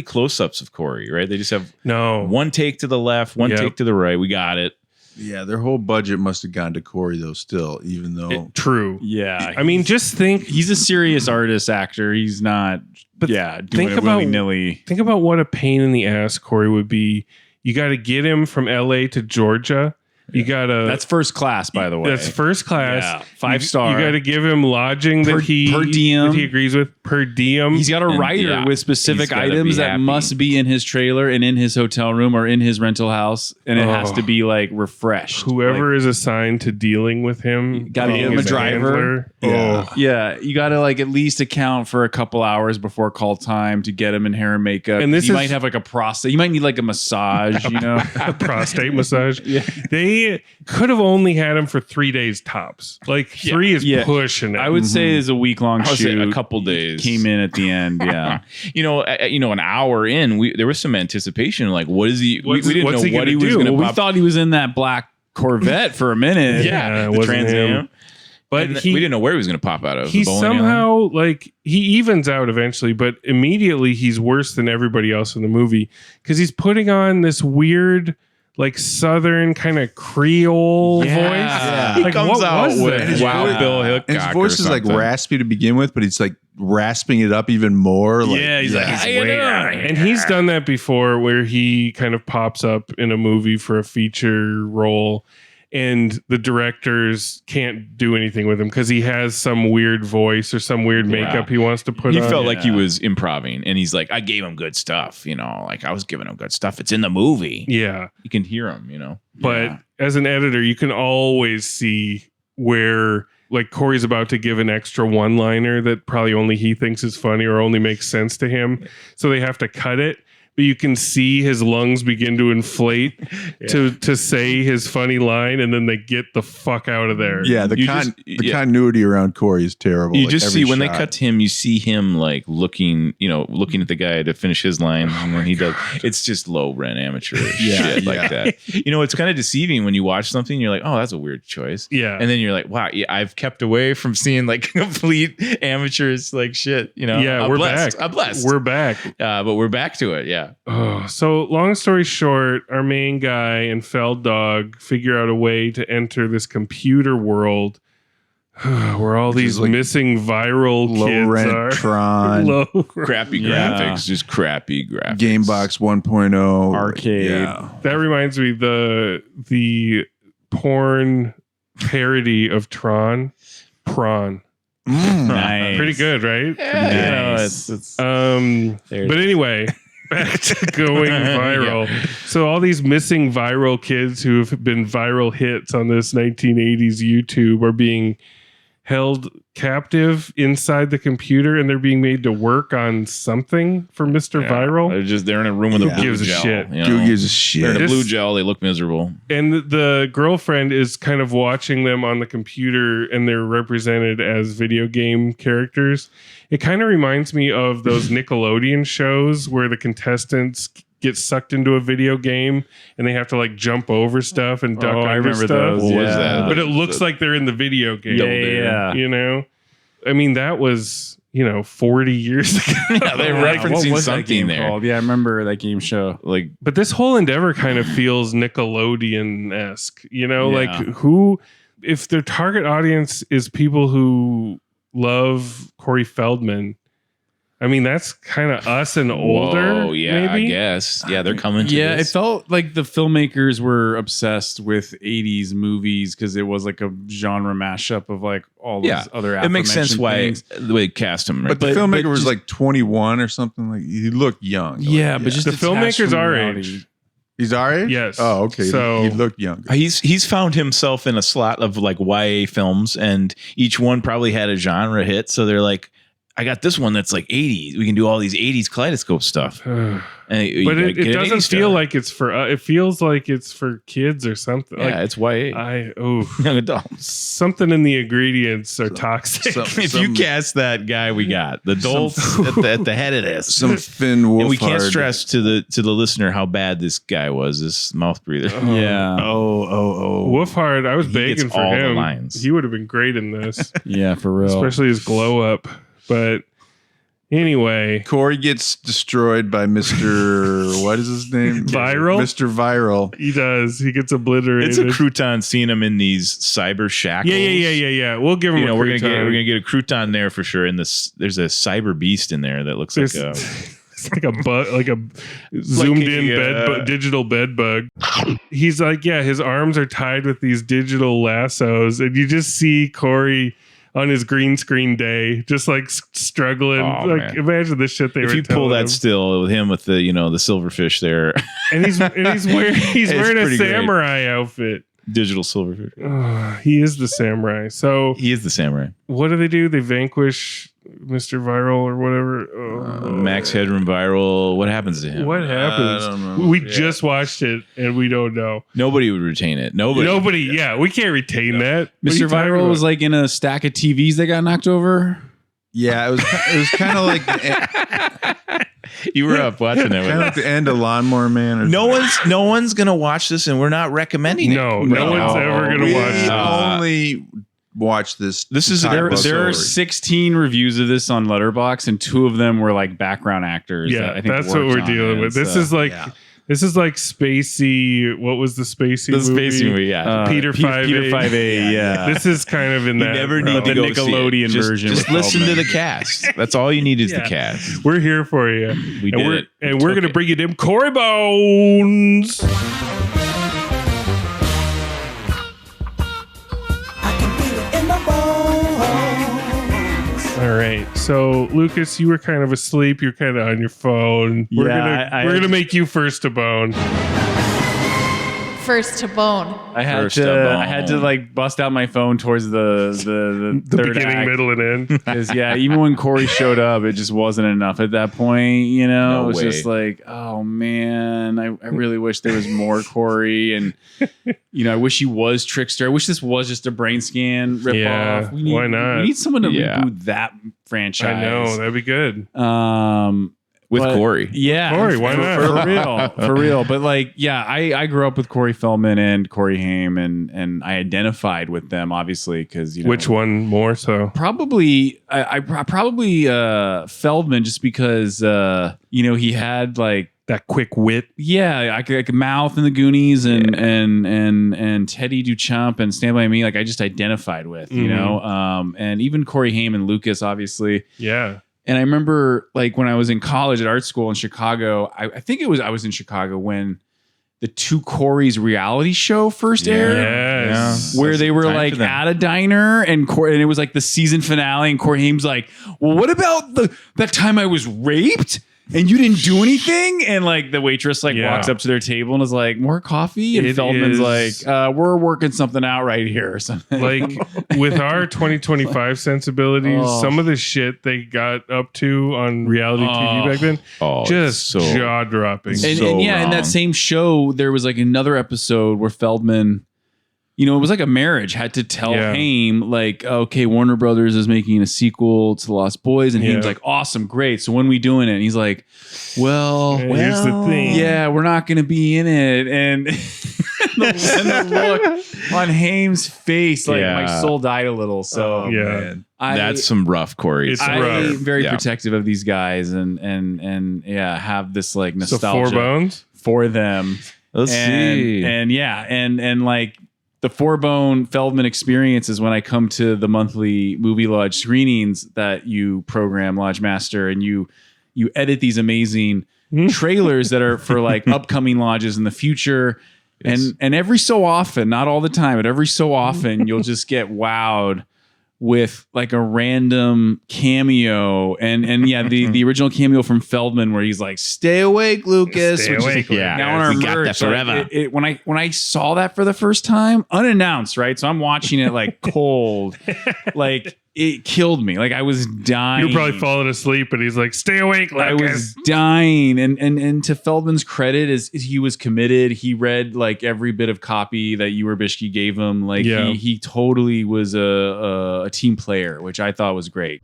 close-ups of Corey, right? They just have No. one take to the left, one Yep. take to the right. We got it. Yeah, their whole budget must have gone to Corey though. Still, even though True. Yeah, I mean, just think he's a serious artist actor. He's not. But doing think it about- willy-nilly. think about what a pain in the ass Corey would be. You got to get him from LA to Georgia. You got to. That's first class, by the way. That's first class. Yeah, 5-star. You got to give him lodging Per that he diem. that he agrees with per diem. He's got a And, writer yeah, with specific he's gotta items be that happy. must be in his trailer and in his hotel room or in his rental house, and it has Oh. to be like refreshed. Whoever Like, is assigned to dealing with him. Gotta being give him a his driver. handler. Yeah. Oh. yeah, you got to like at least account for a couple hours before call time to get him in hair and makeup. And this you is- might have like a prostate. You might need like a massage. You know, A prostate massage. They could have only had him for 3 days tops. Like 3 is Yeah. pushing it. I would say is a week long I would say shoot. a couple days. Came in at the end. Yeah. An hour in, there was some anticipation. Like, what is he? We What's- didn't what's know he what gonna he was do? going to Well, we pop. thought he was in that black Corvette for a minute. Yeah, it the wasn't Trans him. Am. But And he we didn't know where he was going to pop out of. he The bowling alley? somehow like he evens out eventually, but immediately he's worse than everybody else in the movie because he's putting on this weird like southern kind of Creole voice. Yeah. He Like, comes what out was with that? his Wild voice- Bill Hickok. and his voice or is like something. raspy to begin with, but it's like rasping it up even more. Like, Yeah, he's like, How you doing? And he's done that before where he kind of pops up in a movie for a feature role and the directors can't do anything with him because he has some weird voice or some weird makeup he wants to put He on. felt like he was improvising, and he's like, "I gave him good stuff, like I was giving him good stuff. It's in the movie. Yeah. You can hear him, But as an editor, you can always see where like Corey's about to give an extra one-liner that probably only he thinks is funny or only makes sense to him. So they have to cut it. but you can see his lungs begin to inflate to say his funny line, and then they get the fuck out of there. Yeah, the continuity around Corey is terrible. You like, just every see when they shot. cut to him, you see him like looking at the guy to finish his line, and then he does. It's just low rent amateur shit like that. It's kind of deceiving when you watch something. You're like, oh, that's a weird choice. Yeah, and then you're like, wow, I've kept away from seeing like complete amateurs like shit. Yeah, we're back. I'm blessed. We're back. But we're back to it. Yeah. Oh, so long story short, our main guy and Feld Dog figure out a way to enter this computer world where all these like missing viral low kids rent are. Tron, Crappy graphics, just crappy graphics. Gamebox 1.0 Arcade. Yeah. That reminds me the porn parody of Tron, Prawn. Nice. Pretty good, right? Nice. But anyway, back to going viral. So all these missing viral kids who have been viral hits on this 1980s YouTube are being held captive inside the computer, and they're being made to work on something for Mr. Viral. They're in a room with a blue Gives a gel. shit. Who gives a shit? They're in a blue gel. They look miserable. And the girlfriend is kind of watching them on the computer, and they're represented as video game characters. It kind of reminds me of those Nickelodeon shows where the contestants get sucked into a video game and they have to like jump over stuff and duck under I remember stuff. those. What was that? But it looks like they're in the video game. Yeah. I mean, that was 40 years ago. Yeah, they're referencing What was that something game there. called? Yeah, I remember that game show. Like, But this whole endeavor kind of feels Nickelodeon-esque, like Yeah. who, if their target audience is people who love Corey Feldman, I mean, that's kind of us and older. whoa, yeah, maybe? I guess. Yeah, they're coming to Yeah, this. it felt like the filmmakers were obsessed with 80s movies because it was like a genre mashup of like all those other it makes sense aforementioned why things. they cast him. Right? But the filmmaker was just- like 21 or something. Like he looked young. Yeah, but just The detached filmmakers from our reality. age. he's our age. Yes. Oh, okay. So- he looked younger. He's found himself in a slot of like YA films, and each one probably had a genre hit. So they're like, I got this one that's like 80s. We can do all these 80s kaleidoscope stuff. But it doesn't feel like it's for it feels like it's for kids or something. yeah, Like it's YA. Young adults. something in the ingredients are toxic. If you cast that guy, we got the adults at the head of this. Some Finn Wolfhard. And we can't stress to the listener how bad this guy was, this mouth breather. Yeah. Wolfhard, I was He begging gets for all the him. lines. He would have been great in this, Yeah, for real. especially his glow up. But anyway, Corey gets destroyed by Mr. What is his name? Viral? Mr. Viral. he does. He gets obliterated. It's a crouton seeing him in these cyber shackles. Yeah. We'll give him. We're gonna get a crouton there for sure. And there's a cyber beast in there that looks like a It's like a bug, like a zoomed in digital bed bug. He's like, his arms are tied with these digital lassos, and you just see Corey on his green screen day, just like struggling. Oh, like, man. imagine the shit they if were you pull telling that him. still with him with the the silverfish there, and he's wearing It's a pretty great. samurai outfit. digital silverfish. He is the samurai. So He is the samurai. what do? They vanquish Mr. Viral or whatever. Max Headroom viral. What happens to him? What happens? I don't know. We just watched it and we don't know. Nobody would retain it. Nobody. Yeah, we can't retain that. What are you Mr. talking Viral about? was like in a stack of TVs that got knocked over. Yeah, it was kind of like You were up watching that. kind of like the end of Lawnmower Man. Or No one's gonna watch this, and we're not recommending it. No one's ever gonna we watch it. only watch this. This is talk there- about There are story. 16 reviews of this on Letterboxd, and 2 of them were like background actors. Yeah, that I think that's what worked we're on dealing it, with. This so- is like yeah. this is like Spacey. What was the Spacey The movie? Spacey movie, yeah. Peter 5A. Peter 5A, yeah. This is kind of in You that. never realm. need to The go see it. Nickelodeon Just- version Just with listen to Feldman. the cast. That's all you need is Yeah. the cast. We're here for you. We and did we're it. and We we're took gonna it. bring you them Corey Bones. All right, so Lucas, you were kind of asleep. You're kind of on your phone. We're Yeah, I gonna had- make you first to bone. first to bone? I had to like bust out my phone towards the third beginning, act. middle, and end. Because even when Corey showed up, it just wasn't enough at that point. You know, No it was way. just like, oh man, I really wish there was more Corey, and I wish he was Trickster. I wish this was just a brain scan ripoff. Yeah, why not? We need someone to Yeah. reboot that franchise. I know, that'd be good. With But- Corey. Yeah. Corey, why not? For real. But like, yeah, I grew up with Corey Feldman and Corey Haim, and I identified with them, obviously, because, Which one more so? Probably, I probably Feldman, just because, he had like, That quick wit. yeah, like Mouth in the Goonies and Teddy Duchamp and Stand By Me, like I just identified with, and even Corey Haim and Lucas, obviously. Yeah. And I remember, like, when I was in college at art school in Chicago, I think I was in Chicago when the Two Corey's reality show first aired, Yes. where they were Time like for them. at a diner, and it was like the season finale, and Corey Haim's like, "Well, what about that time I was raped and you didn't do anything?" And like the waitress walks up to their table and is like, "More coffee?" And It Feldman's is- like, "We're working something out right here," or something. Like with our 2025 sensibilities, some of the shit they got up to on reality TV back then, just so- jaw dropping. And, So and yeah, in that wrong. same show, there was like another episode where Feldman, it was like a marriage, had to tell Yeah. Haim, like, okay, Warner Brothers is making a sequel to The Lost Boys. And Haim's Yeah. like, awesome, great. So when we doing it? And he's like, well, Here's the thing. yeah, we're not going to be in it. And the look on Haim's face, like Yeah. my soul died a little. So Yeah. That's some rough Corey. It's I'm rough. very Yeah. protective of these guys and yeah, have this like So nostalgia 4 bones? for them. Let's see. And like the 4-bone Feldman experience is when I come to the monthly Movie Lodge screenings that you program, Lodge Master, and you edit these amazing trailers that are for like upcoming lodges in the future. Yes. And every so often, not all the time, but every so often, you'll just get wowed with like a random cameo and yeah, the original cameo from Feldman where he's like, "Stay awake, Lucas." Stay which is awake, yeah. now on our We got merch, that forever. like, when I saw that for the first time, unannounced, right? So I'm watching it like cold, like it killed me. Like I was dying. You were probably falling asleep, and he's like, "Stay awake, I Lucas." was dying, and to Feldman's credit, is he was committed. He read like every bit of copy that you or Bishke gave him. Like Yeah. he totally was a team player, which I thought was great.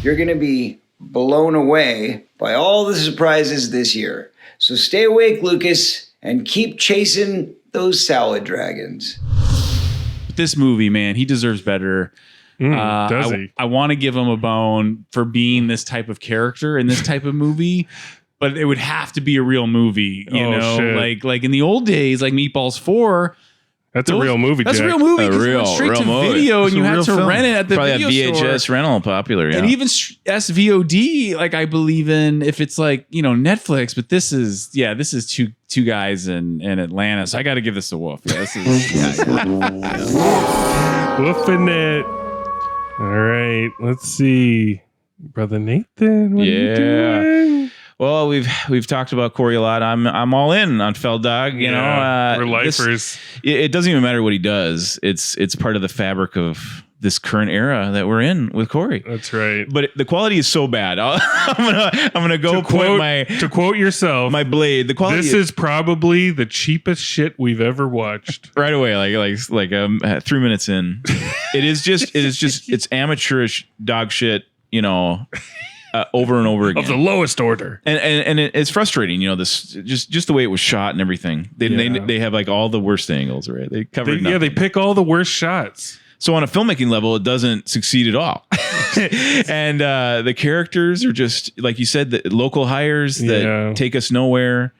You're going to be blown away by all the surprises this year. So stay awake, Lucas, and keep chasing those salad dragons. But this movie, man, he deserves better. Does he? I want to give him a bone for being this type of character in this type of movie, but it would have to be a real movie, you Oh, know, shit. like in the old days, like Meatballs 4. That's a real movie, That's Jack. a real movie. A 'Cause it went straight to movie. video, It's and a you had real to film. rent it at the Probably a video VHS store. rental popular. Yeah. And even SVOD, like I believe in, if it's like Netflix, but this is two guys in Atlanta, so I got to give this a woof. Yeah, this is Woofing it. All right, let's see, brother Nathan. What are you Yeah. doing? Well, we've talked about Corey a lot. I'm all in on Feld Dog. You know, we're this- lifers. it doesn't even matter what he does. It's part of the fabric of this current era that we're in with Corey. That's right. But the quality is so bad. I'm gonna go To quote yourself, my blade. The quality this is probably the cheapest shit we've ever watched. right away, like 3 minutes in. It's amateurish dog shit. Over and over again. Of the lowest order. And it's frustrating, this just the way it was shot and everything. They have like all the worst angles, right? They covered nothing. They pick all the worst shots. So on a filmmaking level, it doesn't succeed at all. And the characters are just like you said, the local hires that take us nowhere.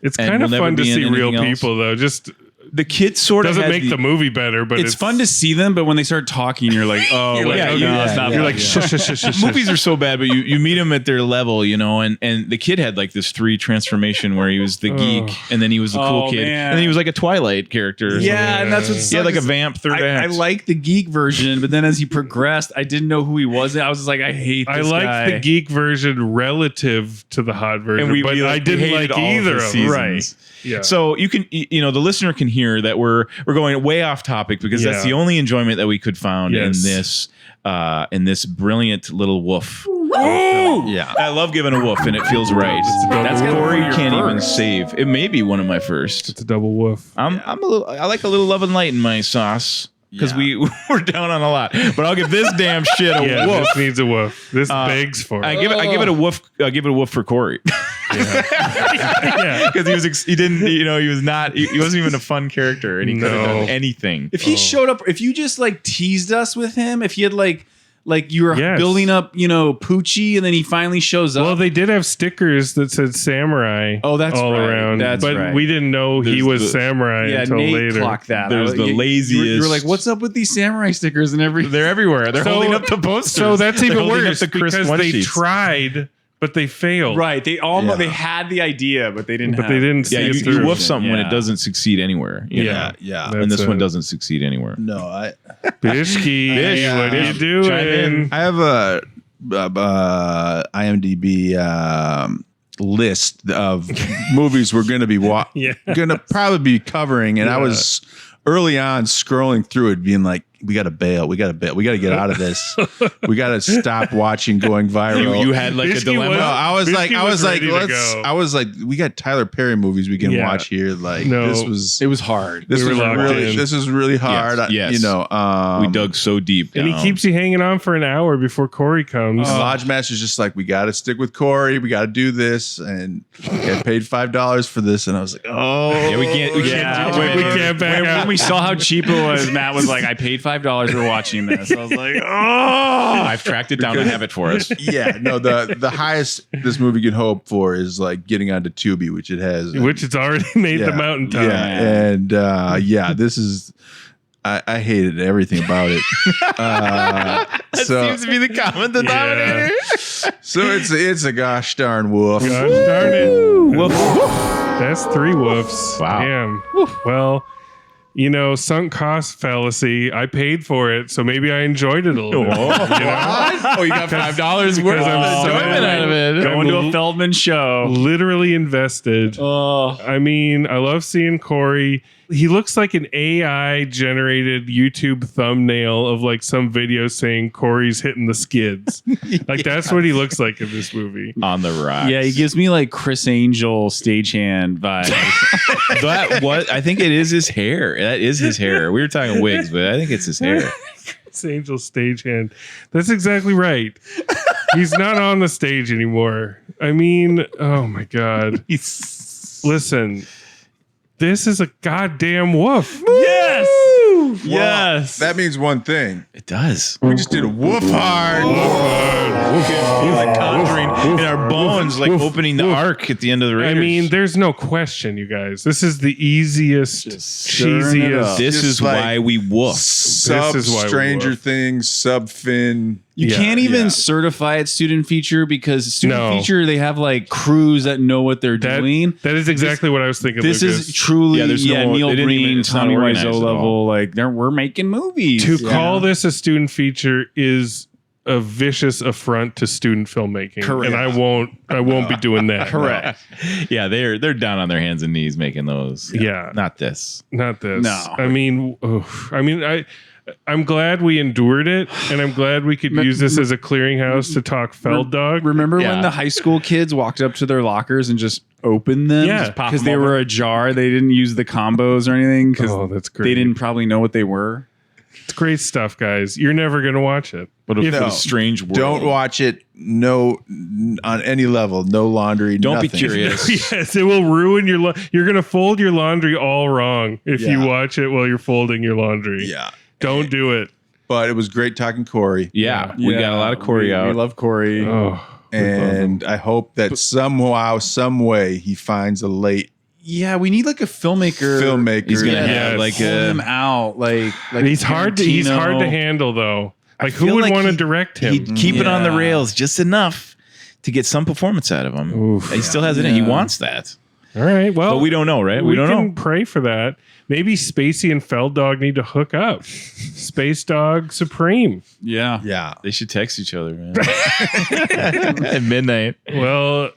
It's And kind of we'll never fun to be in see real anything else. people though. Just The kids sort doesn't of make the movie better, but it's fun to see them, but when they start talking, you're like, oh, You're like, wait, oh, no, yeah, it's not. yeah, You're like, shush, shush, shush, shush. movies are so bad, but you meet them at their level, and the kid had like this 3 transformation where he was the geek, and then he was the cool Oh, kid, man. and then he was like a Twilight character. or something. Yeah, and that's what's He had like a vamp third I act. like the geek version, but then as he progressed, I didn't know who he was. I was just like, I hate this I liked guy. the geek version relative to the hot version, but I didn't hated like all of either the of them. Right. seasons. Yeah. So you can, the listener can hear that we're going way off topic because that's Yeah. the only enjoyment that we could found Yes. in this brilliant little woof. Yeah. I love giving a woof, and it feels right. double That's woof. Corey Your can't even first. save. It may be one of my first. It's a double woof. I like a little love and light in my sauce because Yeah. we're down on a lot. But I'll give this damn shit a Yeah, woof. this needs a woof. This begs for it. I give it a woof. I give it a woof for Corey yeah. because he wasn't even a fun character, and he could have No. done anything. If he showed up, if you just like teased us with him, if he had like you were Yes. building up, Poochie, and then he finally shows up. Well, they did have stickers that said samurai. Oh, that's all right. around. That's but right. we didn't know he There's was the- samurai yeah, until Nate later. clocked that. There's the You were laziest- like, "What's up with these samurai stickers and everything?" They're everywhere. They're So- holding up the posters. So that's They're even holding up worse the Chris because one they sheets. tried, but they failed. Right? They almost Yeah. they had the idea, but they didn't. But they didn't Yeah, see it you through. woof something when Yeah. it doesn't succeed anywhere. you Yeah. know? Yeah. And That's this one it. doesn't succeed anywhere. No, I Bishki, Bish, what are you Bish, chime in. doing? I have a IMDb list of movies we're going to be Yeah. going to probably be covering, and I Yeah. was early on scrolling through it, being like, "We got to bail. We got to bail. We got to get out of this. We got to stop watching going viral." You had like a Bishki dilemma. was- No, I was Bishki like, ready to let's. go. I was like, we got Tyler Perry movies we can Yeah. watch here. Like No. this was. It was hard. This We were was locked really. in. This was really hard. Yes. You know. we dug so deep down. And he keeps you hanging on for an hour before Corey comes. Lodge Master's just like, we got to stick with Corey. We got to do this, and I paid $5 for this, and I was like, oh, Yeah, we can't. We Yeah, can't. we can't back when out. we saw how cheap it was, Matt was like, "I paid $5 for watching this." I was like, "Oh." I've tracked it down and have it for us. yeah. No, the highest this movie can hope for is like getting onto Tubi, which it has, Which it's already made the mountaintop. Yeah, and this is. I hated everything about it. So Seems to be the common denominator. it's a gosh darn wolf. Gosh darn it. Woof. That's 3 woofs. Wow. Damn. Well, sunk cost fallacy. I paid for it, so maybe I enjoyed it a little bit. Oh, you got $5 worth because of I'm so enjoyment out of it. Going to a Feldman show. Literally invested. Oh, I mean, I love seeing Corey. He looks like an AI generated YouTube thumbnail of like some video saying Corey's hitting the skids. Like that's what he looks like in this movie. On the rocks. yeah, he gives me like Chris Angel stagehand vibes. I think it is his hair. That is his hair. We were talking wigs, but I think it's his hair. It's Angel stagehand. That's exactly right. He's not on the stage anymore. I mean, oh my God. Listen, this is a goddamn woof. Yes. Well, Yes. that means one thing. It does. We just did a woof hard. Feel like conjuring in our bones, like opening the ark at the end of the Raiders. I mean, there's no question, you guys. This is the easiest, stirring it up. cheesiest. this just is like- why we woof. Sub This is why we Stranger woof. Things, sub Finn. You Yeah, can't even yeah. certify it student feature because student No. feature they have like crews that know what they're doing. That is exactly what I was thinking. This Lucas. is truly Yeah, there's no- Neil they didn't even- Breen, it's not Tommy organized Wiseau at all. level. Like we're making movies. to call this a student feature is a vicious affront to student filmmaking. Correct. And I won't be doing that. Correct. Yeah, they're down on their hands and knees making those. Yeah. Not this. Not this. No. I mean, I'm glad we endured it, and I'm glad we could use this as a clearinghouse to talk Feld Dog. Remember Yeah. when the high school kids walked up to their lockers and just opened them? Yeah. Just pop because them they open. were ajar. They didn't use the combos or anything because Oh, that's great. they didn't probably know what they were. It's great stuff, guys. You're never gonna watch it. But a No. strange world. Don't watch it. No, on any level. No laundry. Don't be nothing. curious. Yes, it will ruin your. You're gonna fold your laundry all wrong if you Yeah. watch it while you're folding your laundry. Yeah, Don't do it. but it was great talking Corey, Yeah, we got a lot of Corey out. We love Corey. Oh, and I hope that somehow, some way, he finds a late Yeah, we need like a filmmaker. He's gonna Yes. have like Pull him a. out. Like he's hard. He's Tarantino. hard to handle though. Like who feel would like want to he- direct him? He'd keep it on the Yeah. rails just enough to get some performance out of him. Oof. He still has it in. He Yeah. wants that, All right. Well, but we don't know, right? We don't can know. pray for that. Maybe Spacey and Feld Dog need to hook up. Space Dog Supreme. Yeah. Yeah. They should text each other, man. At midnight. Well,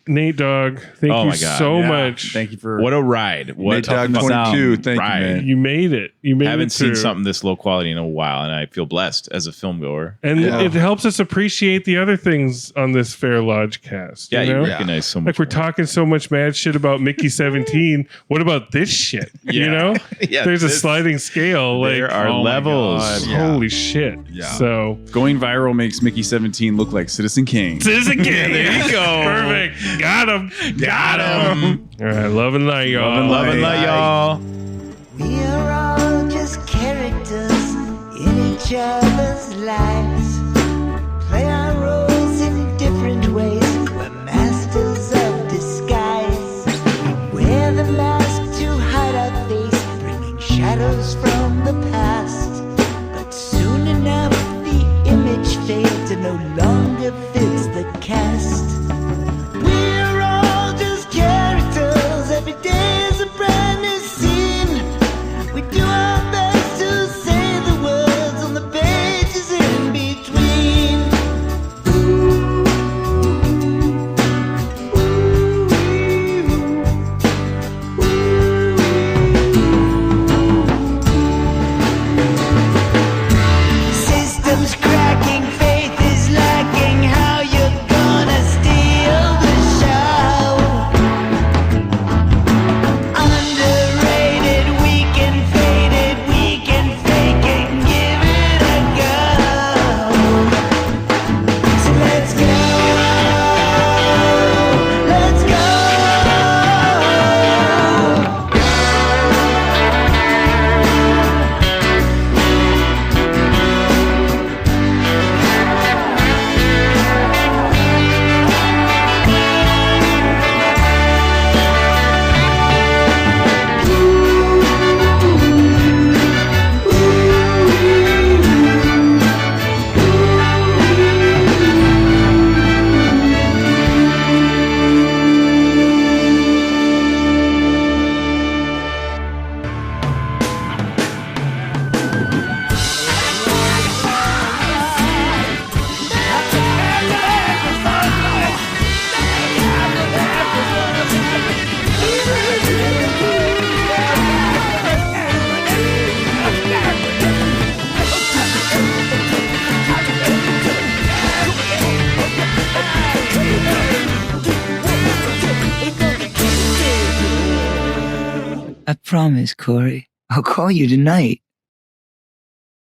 Nate Dogg, thank Oh you my God, so Yeah. much. Thank you for What a ride. What Nate Dogg us out. 22. Thank Right. you, man. You made it. You made haven't it through. seen something this low quality in a while, and I feel blessed as a film goer. And Yeah. it helps us appreciate the other things on this Fair Lodge cast. Yeah, you know? you recognize so much. Like we're more. talking so much mad shit about Mickey 17. What about this shit? You Yeah. know? Yeah, There's a this- sliding scale. Like, There are oh my levels. God. Yeah. holy shit. Yeah. So, Going viral makes Mickey 17 look like Citizen Kane. Citizen Kane. There you go. Perfect. Got him. Got him. All right. Love and light, y'all. Love and light, y'all. We are all just characters in each other's lives. Play our roles in different ways. We're masters of disguise. We wear the mask to hide our face, bringing shadows from the past. But soon enough, the image fades and no longer fits the cast. We're all just characters. Every day is a brand new scene. We do our best to say the words on the pages in between. Systems cracking, faith is lacking. How you gonna steal the show? Underrated, weak and faded, we can fake it, give it a go. So let's go, let's go. I promise, Corey. I'll call you tonight.